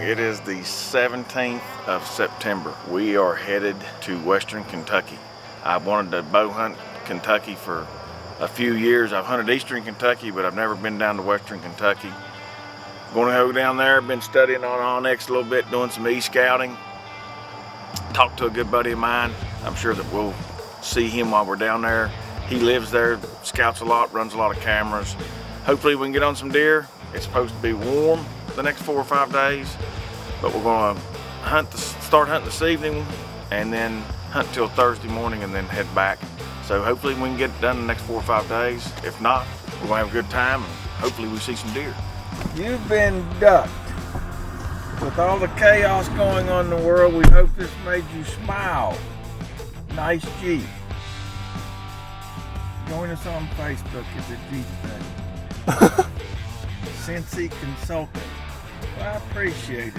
It is the 17th of September. We are headed to Western Kentucky. I wanted to bow hunt Kentucky for a few years. I've hunted Eastern Kentucky, but I've never been down to Western Kentucky. Going to go down there. Been studying on Onyx a little bit, doing some e-scouting. Talked to a good buddy of mine. I'm sure that we'll see him while we're down there. He lives there, scouts a lot, runs a lot of cameras. Hopefully we can get on some deer. It's supposed to be warm the next 4 or 5 days, but we're going to start hunting this evening and then hunt till Thursday morning and then head back. So hopefully we can get it done in the next 4 or 5 days. If not, we're going to have a good time and hopefully we see some deer. You've been ducked. With all the chaos going on in the world, we hope this made you smile. Nice Jeep. Join us on Facebook at the Jeep Thing. Cincy Consulting. Well, I appreciate it,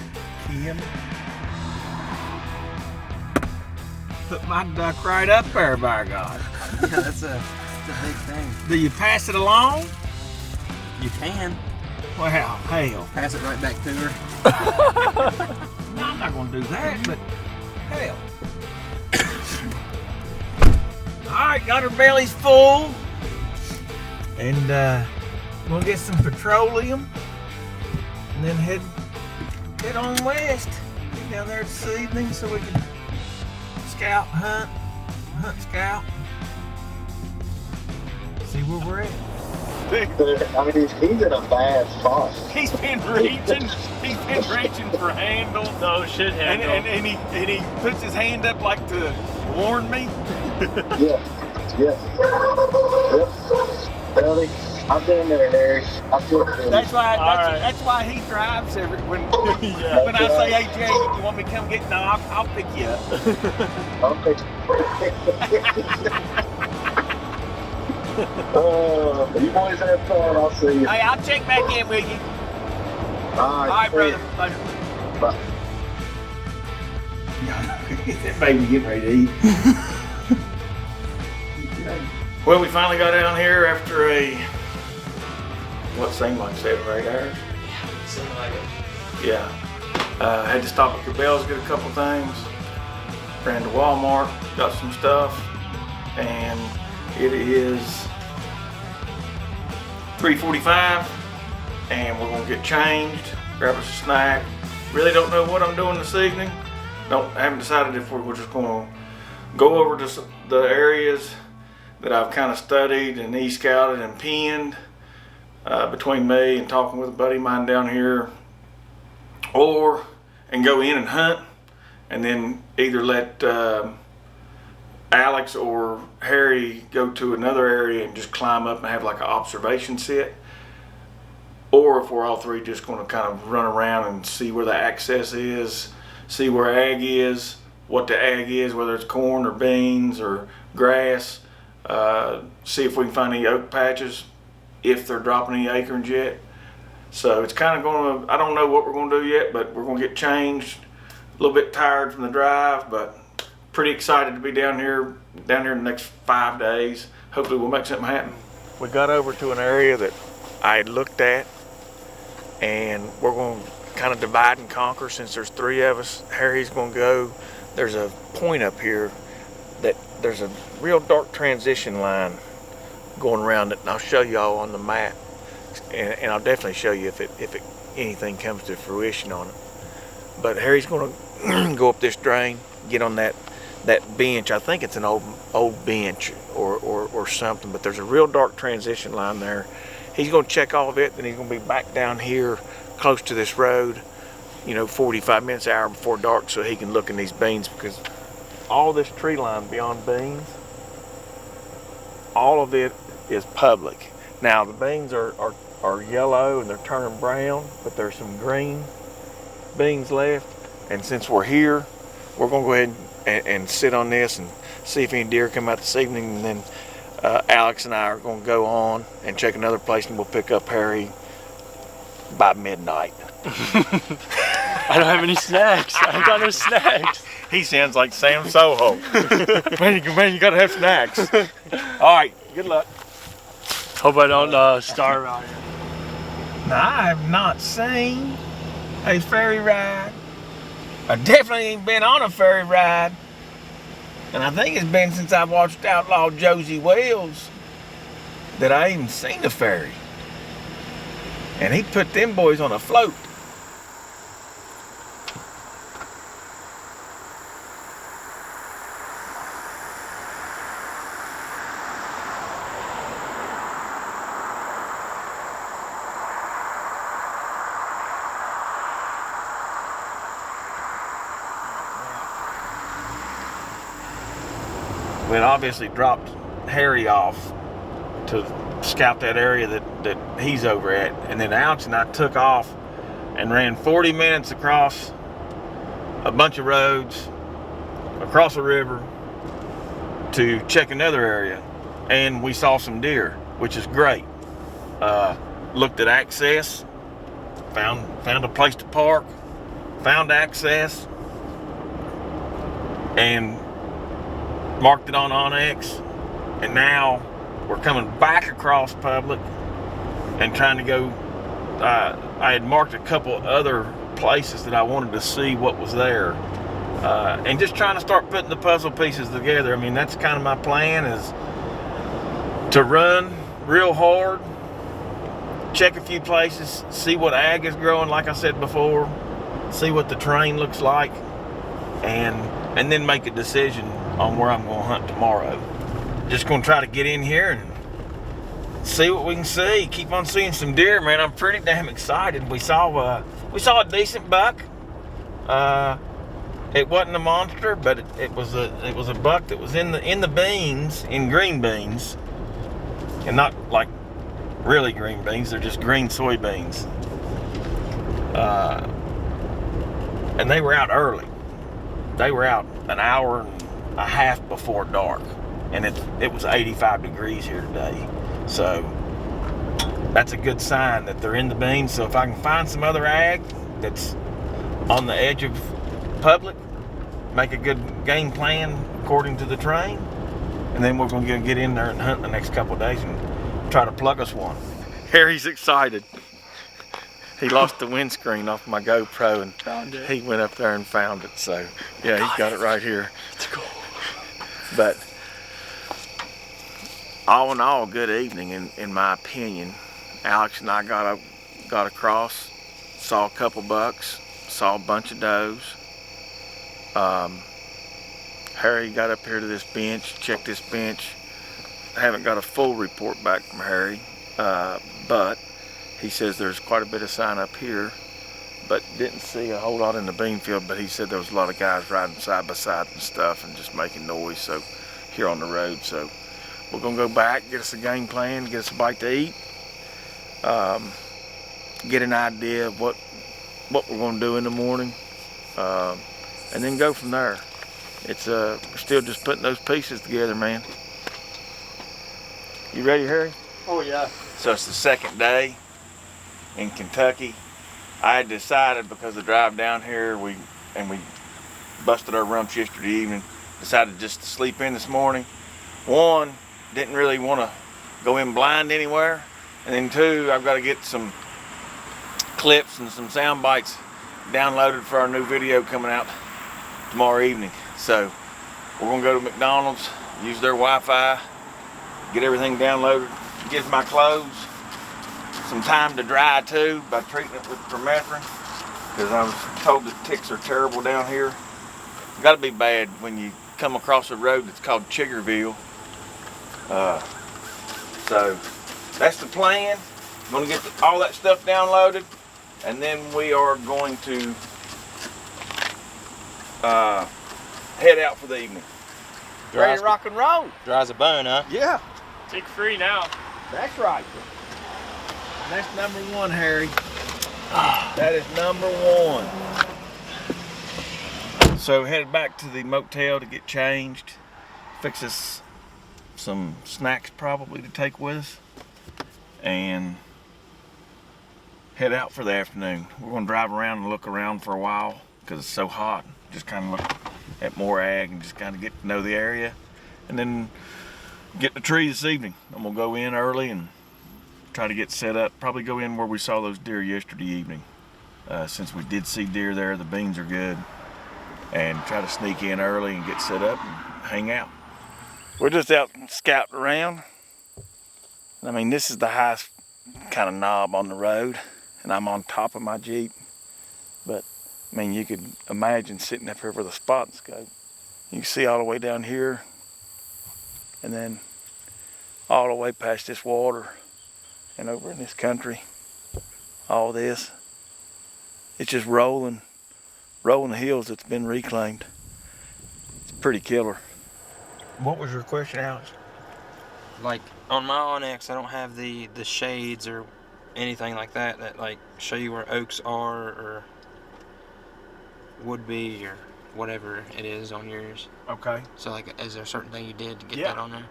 Kim. Put my duck right up there, by God. Yeah, that's a big thing. Do you pass it along? You can. Well, hell. Pass it right back to her. No, I'm not going to do that, but hell. Alright, got her bellies full. And we'll get some petroleum. And then head on west. Get down there this evening so we can scout, hunt, scout. See where we're at. I mean, he's in a bad spot. He's been reaching for handles. No shit handle. And he puts his hand up like to warn me. Yeah. Really? I've been there, Harry. I feel good. That's why he drives when Yeah. when I say, hey Jay, you want me to come get? No, I'll pick you up. Okay. You boys have fun. I'll see you. Hey, I'll check back in with you. All All right, brother. Later. Bye. That baby getting ready to eat. Well, we finally got down here after what seemed like 7 or 8 hours. Yeah, seemed like it. Yeah. Had to stop at Cabela's, get a couple things. Ran to Walmart, got some stuff, and it is 3:45, and we're gonna get changed, grab us a snack. Really don't know what I'm doing this evening. Haven't decided if we're just gonna go over to the areas that I've kind of studied and e-scouted and pinned between me and talking with a buddy of mine down here, and go in and hunt, and then either let Alex or Harry go to another area and just climb up and have like an observation sit, or if we're all three just going to kind of run around and see where the access is, see where ag is, what the ag is, whether it's corn or beans or grass, see if we can find any oak patches, if they're dropping any acorns yet. So it's kind of going to, I don't know what we're going to do yet, but we're going to get changed. A little bit tired from the drive, but pretty excited to be down here in the next 5 days. Hopefully we'll make something happen. We got over to an area that I had looked at, and we're going to kind of divide and conquer since there's 3 of us. Harry's going to go. There's a point up here that there's a real dark transition line going around it, and I'll show y'all on the map, and I'll definitely show you if anything comes to fruition on it. But Harry's going to go up this drain, get on that bench. I think it's an old bench or something, but there's a real dark transition line there. He's going to check all of it, then he's going to be back down here close to this road, 45 minutes, hour before dark, so he can look in these beans, because all this tree line beyond beans, all of it is public. Now the beans are yellow and they're turning brown, but there's some green beans left, and since we're here, we're going to go ahead and sit on this and see if any deer come out this evening, and then Alex and I are going to go on and check another place, and we'll pick up Harry by midnight. I don't have any snacks. I ain't got no snacks. He sounds like Sam Soho. man, you gotta have snacks. All right, good luck. Hope I don't starve out here. Now, I have not seen A ferry ride. I definitely ain't been on a ferry ride. And I think it's been since I watched Outlaw Josie Wells that I even seen a ferry. And he put them boys on a float. We had obviously dropped Harry off to scout that area that he's over at, and then Alex and I took off and ran 40 minutes across a bunch of roads, across a river, to check another area, and we saw some deer, which is great. Looked at access, found a place to park, found access, and marked it on Onyx, and now we're coming back across public and trying to go. I had marked a couple other places that I wanted to see what was there, and just trying to start putting the puzzle pieces together. I mean, that's kind of my plan, is to run real hard, check a few places, see what ag is growing, like I said before, see what the terrain looks like, and then make a decision on where I'm going to hunt tomorrow. Just going to try to get in here and see what we can see. Keep on seeing some deer, man. I'm pretty damn excited. We saw a decent buck. It wasn't a monster, but it was a buck that was in the beans, in green beans, and not like really green beans. They're just green soybeans. And they were out early. They were out an hour and a half before dark, and it was 85 degrees here today, so that's a good sign that they're in the beans. So if I can find some other ag that's on the edge of public, make a good game plan according to the terrain, and then we're going to get in there and hunt the next couple of days and try to plug us one. Harry's excited. He lost the windscreen off my GoPro, and Found it. he went up there and found it. So yeah, he's got it right here. It's cool. But all in all, good evening in my opinion. Alex and I got across, saw a couple bucks, saw a bunch of does. Harry got up here to this bench, checked this bench. I haven't got a full report back from Harry, but he says there's quite a bit of sign up here, but didn't see a whole lot in the bean field. But he said there was a lot of guys riding side by side and stuff and just making noise, so here on the road. So we're gonna go back, get us a game plan, get us a bite to eat, get an idea of what we're gonna do in the morning, and then go from there. It's we're still just putting those pieces together, man. You ready, Harry? Oh yeah. So it's the second day in Kentucky. I had decided, because the drive down here, we busted our rumps yesterday evening, decided just to sleep in this morning. One, didn't really want to go in blind anywhere, and then two, I've got to get some clips and some sound bites downloaded for our new video coming out tomorrow evening. So we're gonna go to McDonald's, use their Wi-Fi, get everything downloaded, give my clothes some time to dry too by treating it with permethrin, because I was told the ticks are terrible down here. Got to be bad when you come across a road that's called Chiggerville. So that's the plan. I'm going to get all that stuff downloaded, and then we are going to head out for the evening. Ready to rock and roll? Dry as a bone, huh? Yeah, Tick free now. that's right. And that's number one, Harry. That is number one. So headed back to the motel to get changed, fix us some snacks probably to take with us, and head out for the afternoon. We're gonna drive around and look around for a while because it's so hot. Just kind of look at more ag and just kind of get to know the area, and then get the tree this evening. I'm gonna go in early and try to get set up. Probably go in where we saw those deer yesterday evening. Since we did see deer there, the beans are good. And try to sneak in early and get set up and hang out. We're just out scouting around. I mean, this is the highest kind of knob on the road, and I'm on top of my Jeep. But, I mean, you could imagine sitting up here with a spot and scope. You can see all the way down here, and then all the way past this water, and over in this country, all this. It's just rolling the hills that's been reclaimed. It's pretty killer. What was your question, Alex? Like on my Onyx, I don't have the shades or anything like that like show you where oaks are or would be or whatever it is on yours. Okay. So like, is there a certain thing you did to get Yeah. that on there?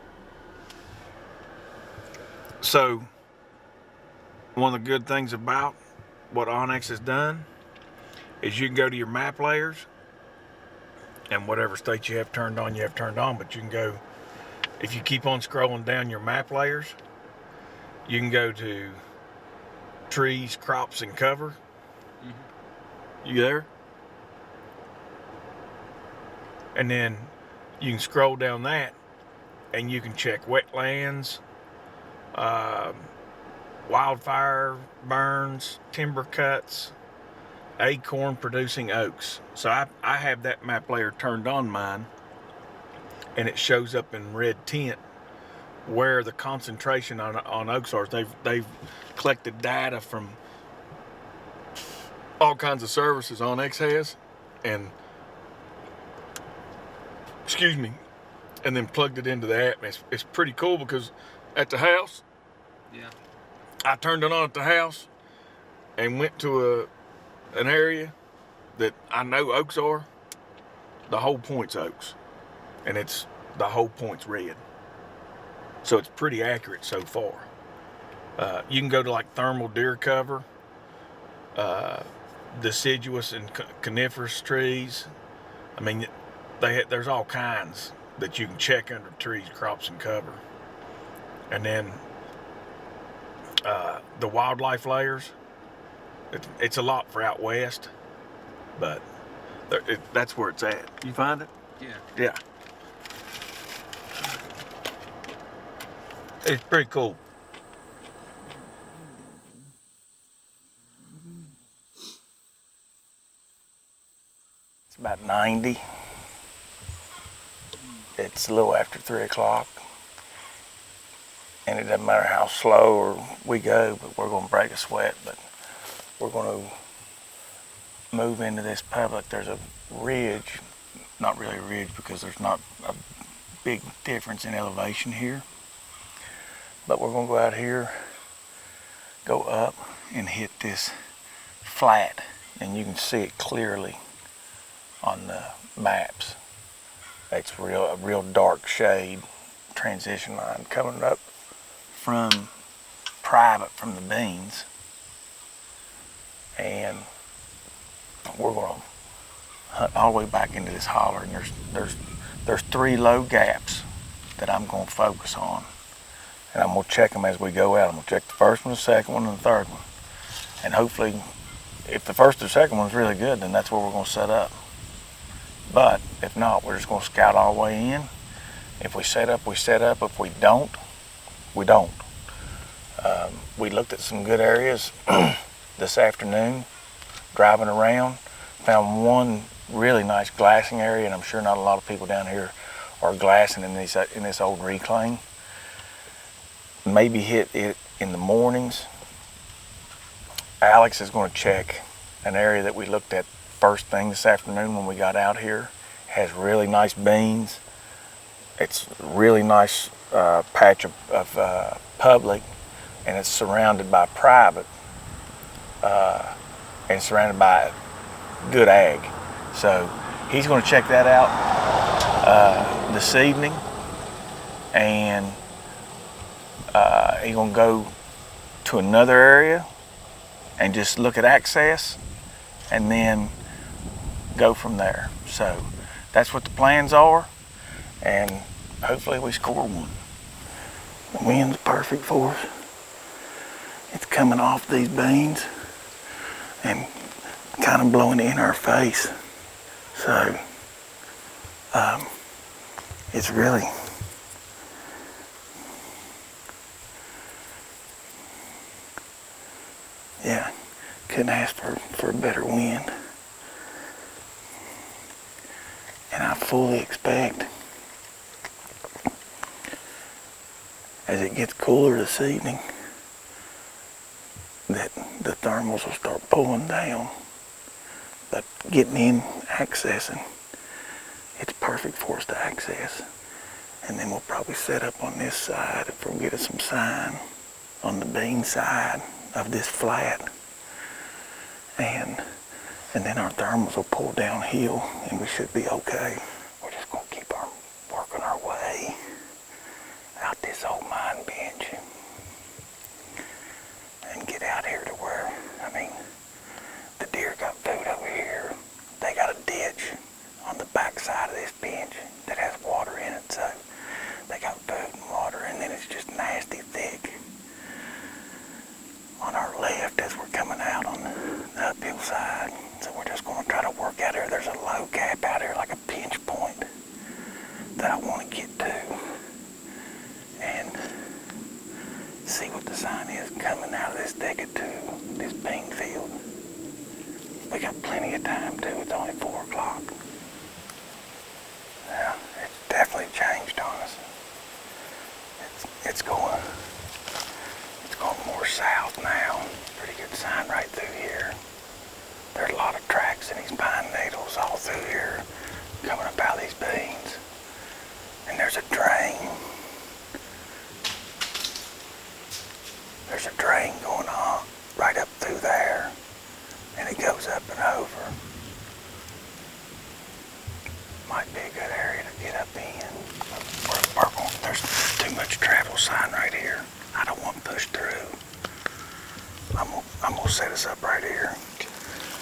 So, one of the good things about what Onyx has done is you can go to your map layers, and whatever state you have turned on, but you can go, if you keep on scrolling down your map layers, you can go to trees, crops, and cover. Mm-hmm. You there? And then you can scroll down that, and you can check wetlands, wildfire burns, timber cuts, acorn producing oaks. So I have that map layer turned on mine, and it shows up in red tint where the concentration on oaks are. They've collected data from all kinds of services Onyx has, and and then plugged it into the app. It's pretty cool because at the house, Yeah. I turned it on at the house and went to an area that I know oaks are. The whole point's oaks, and the whole point's red. So it's pretty accurate so far. You can go to like thermal deer cover, deciduous and coniferous trees. I mean, there's all kinds that you can check under trees, crops, and cover. And then the wildlife layers, it's a lot for out west, but that's where it's at. You find it? Yeah. Yeah. It's pretty cool. It's about 90. It's a little after 3 o'clock. And it doesn't matter how slow we go, but we're going to break a sweat. But we're going to move into this public. There's a ridge, not really a ridge because there's not a big difference in elevation here. But we're going to go out here, go up, and hit this flat. And you can see it clearly on the maps. It's a real dark shade transition line coming up from private from the beans. And we're going to hunt all the way back into this holler. And there's 3 low gaps that I'm going to focus on. And I'm going to check them as we go out. I'm going to check the first one, the second one, and the third one. And hopefully, if the first or second one's really good, then that's where we're going to set up. But if not, we're just going to scout all the way in. If we set up, we set up. If we don't, we don't. We looked at some good areas this afternoon, driving around. Found one really nice glassing area, and I'm sure not a lot of people down here are glassing in this old reclaim. Maybe hit it in the mornings. Alex is going to check an area that we looked at first thing this afternoon when we got out here. It has really nice beans. It's a really nice patch of public, and it's surrounded by private and surrounded by good ag. So he's going to check that out this evening, and he's going to go to another area and just look at access and then go from there. So that's what the plans are, and hopefully we score one. The wind's perfect for us. It's coming off these beans, and kind of blowing in our face. So it's really, yeah, couldn't ask for a better wind. And I fully expect as it gets cooler this evening that the thermals will start pulling down. But getting in, accessing, it's perfect for us to access. And then we'll probably set up on this side if we'll get us some sign on the bean side of this flat. And then our thermals will pull downhill and we should be okay. We're just gonna keep working our way out this old mine bench and get out here to where, I mean, the deer got food over here. They got a ditch on the back side of this bench that has water in it, so they got food and water, and then it's just nasty thick on our left as we're coming out on the uphill side. So we're just going to try to work out here. There's a low gap out here, like a pinch point that I want to get to and see what the sign is coming out of this thicket to this bean field. We got plenty of time too. It's only 4 o'clock. Yeah, it's definitely changed on us. It's going more south now. Pretty good sign right through here. There's a lot of tracks in these pine needles all through here coming up out of these beans. And there's a drain. There's a drain going on right up through there. And it goes up and over. Might be a good area to get up in. There's too much travel sign right here. I don't want to push through. I'm gonna set us up right here.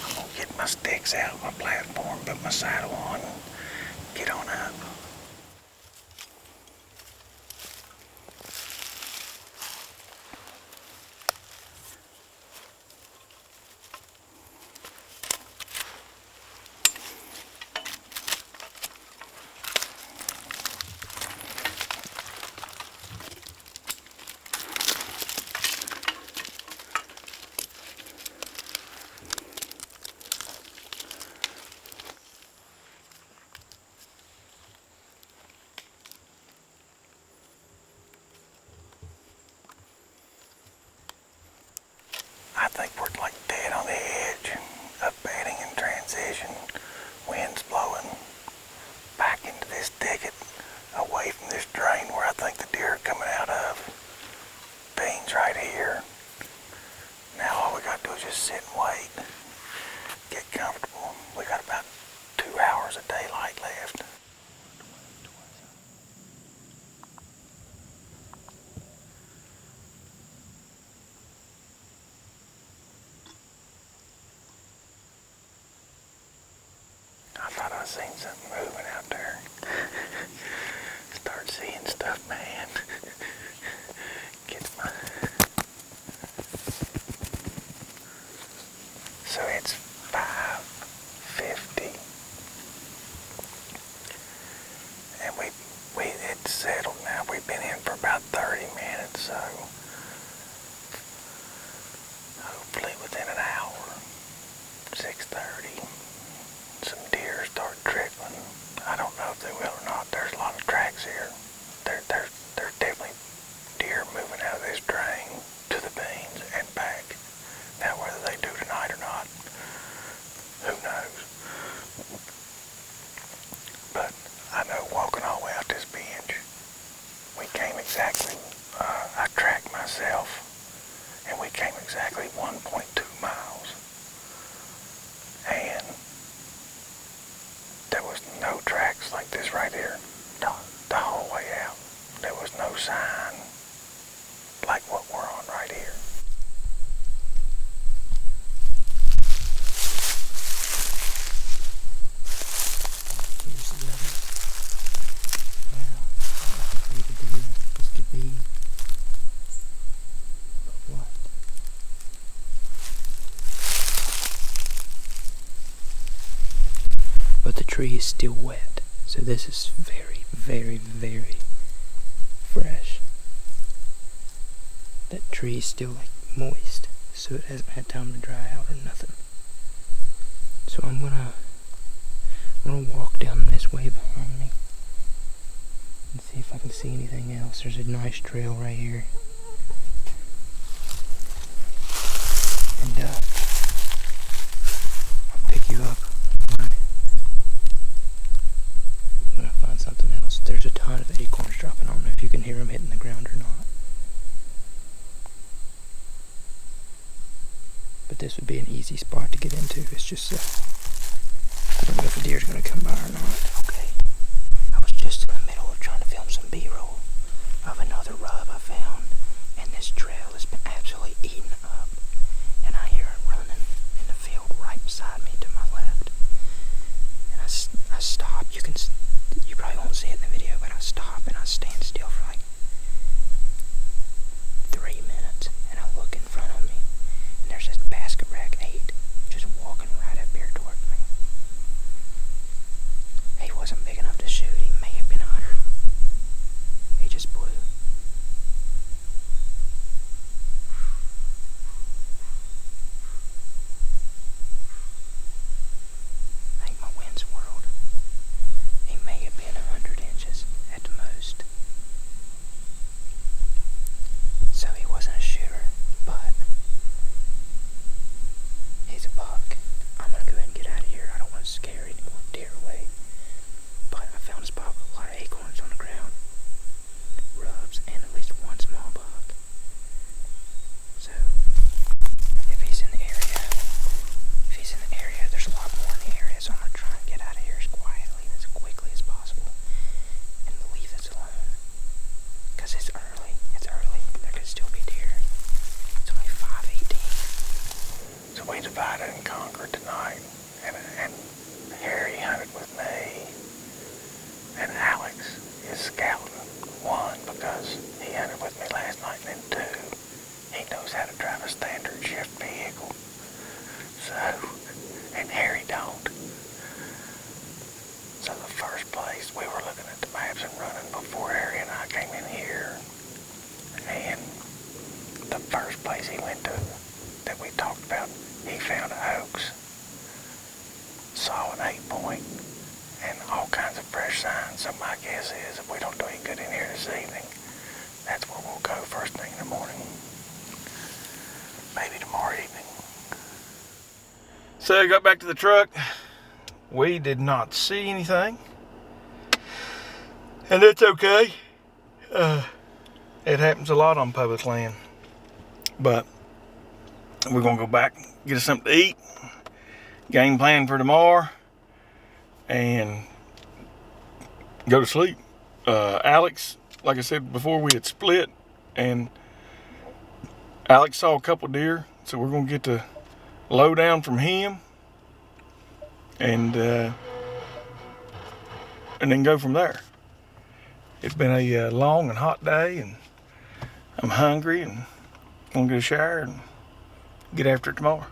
I'm gonna get my sticks out, my platform, put my saddle on, and get on up. I think we're like dead on the edge of bedding and transition. Wind's blowing back into this thicket, away from this drain where I think the deer are coming out of. Beans right here. Now all we got to do is just sit and wait. Get comfortable. We got about 2 hours of daylight left. I thought I seen something moving out there. Start seeing stuff, man. Gets my... So it's 5:50. And it's settled now. We've been in for about 30 minutes, so hopefully within an hour, 6:30. Some deer start trickling. I don't know if they will or not. There's a lot of tracks here. There's definitely deer moving out of this drain to the beans and back. Now whether they do tonight or not, who knows? But I know walking all the way out this bench, we came exactly, I tracked myself, and we came exactly 1.2 miles. And there was no tracks like this right here. but the tree is still wet. So this is very, very, very fresh. That tree is still like moist, so it hasn't had time to dry out or nothing. So I'm gonna walk down this way behind me and see if I can see anything else. There's a nice trail right here. And I'll pick you up when I find something else. There's a ton of acorns dropping. I don't know if you can hear them hitting the ground or not. But this would be an easy spot to get into. It's just, I don't know if a deer's gonna come by or not. Okay, I was just in the middle of trying to film some B-roll of another rub I found, and this trail has been absolutely eaten up. And I hear it running in the field right beside me to my left. And I stop. You probably won't see it in the video, but I stop and I stand still for like 3 minutes, and I look in front of me, and there's this basket rack 8 just walking right up here towards me. He wasn't big enough to shoot. He may have been 100. He just blew. I think my wind swirled. He may have been 100 inches at the most. So he wasn't a shooter, but he's a buck. I'm gonna go ahead and get out of here. I don't want to scare any more deer away. But I found a spot with a lot of acorns on the ground, rubs, and at least one small buck. So if he's in the area, there's a lot more in the area. So I'm gonna try and get out of here as quietly and as quickly as possible, and leave this alone. Cause it's early. There could still be deer. It's only 5:18. So we divided and conquered tonight, and Harry hunted with me, and Alex is scouting. 1, because he hunted with me last night, and then 2, he knows how to drive a standard shift vehicle. So, and Harry don't. So the first place, we were looking at the maps and running before Harry and I came in here, and the first place he went to that we talked about, he found oaks, saw an 8-point, and all kinds of fresh signs. So my guess is if we don't do any good in here this evening, that's where we'll go first thing in the morning. Maybe tomorrow evening. So I got back to the truck. We did not see anything, and it's okay. It happens a lot on public land. But we're gonna go back, get us something to eat, game plan for tomorrow, and go to sleep. Alex, like I said before, we had split, and Alex saw a couple deer, so we're gonna get the lowdown from him, and then go from there. It's been a long and hot day, and I'm hungry, and gonna get a shower and get after it tomorrow.